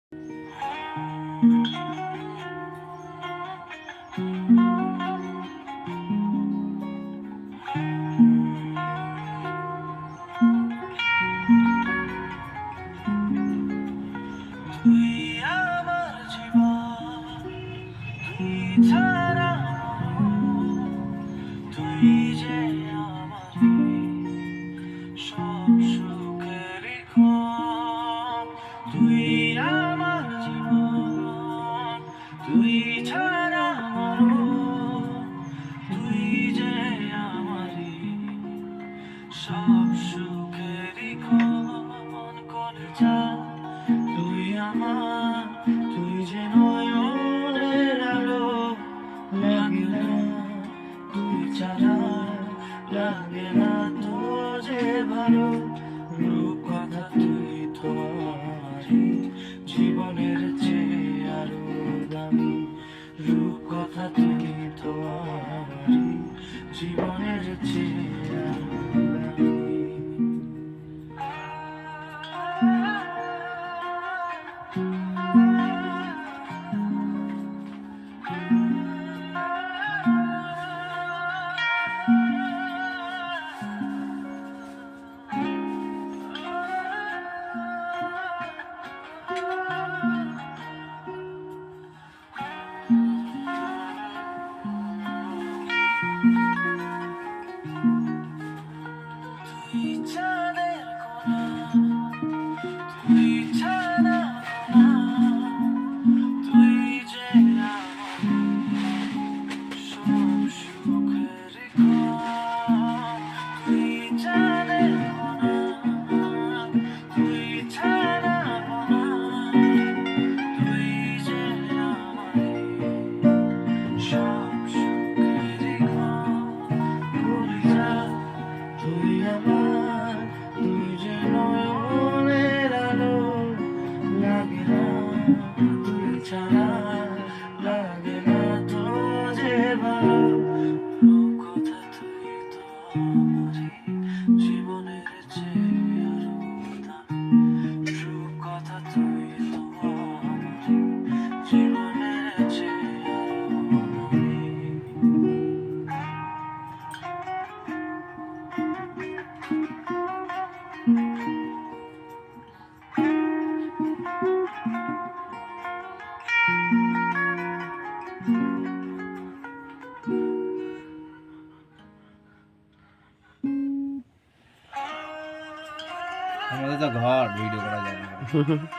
তুই আমার জীবন, তুই ছাড়া তুই যে আমারই সব সুখেরই ক্ষণ। তুই আমার জীবন, তুই ছাড়া তুই যে আমারই সব সুখেরই ক্ষণ। করে যা তুই আমার, তুই যে নয়নের আলো, লাগে না তুই ছাড়া, লাগে না তো যে ভালো। রূপ কথা তুই তো আমারই জীবনের চেয়ে আরো দামি। রূপ কথা তুই তো আমারই জীবনের চেয়ে আরো দামি। তুই চাঁদের কোনা, তুই ছাড়া না, তুই যে আমার সব সুখের ক্ষণ। তুই চাঁদের কোনা, তুই ছাড়া না, তুই যে আমার সব সুখের ক্ষণ। ভুলে যা তুই আমার, তুই যে নয়নের আলো, লাগে না তুই ছাড়া, লাগে না তো যে ভালো। কথা তুই তো আমারই জীবনের চেয়ে আরো দামি। রূপ কথা তুই তো আমারই জীবনের চেয়ে আরো দামি। আমাদের তো ঘর ভিডিও করা যায় না।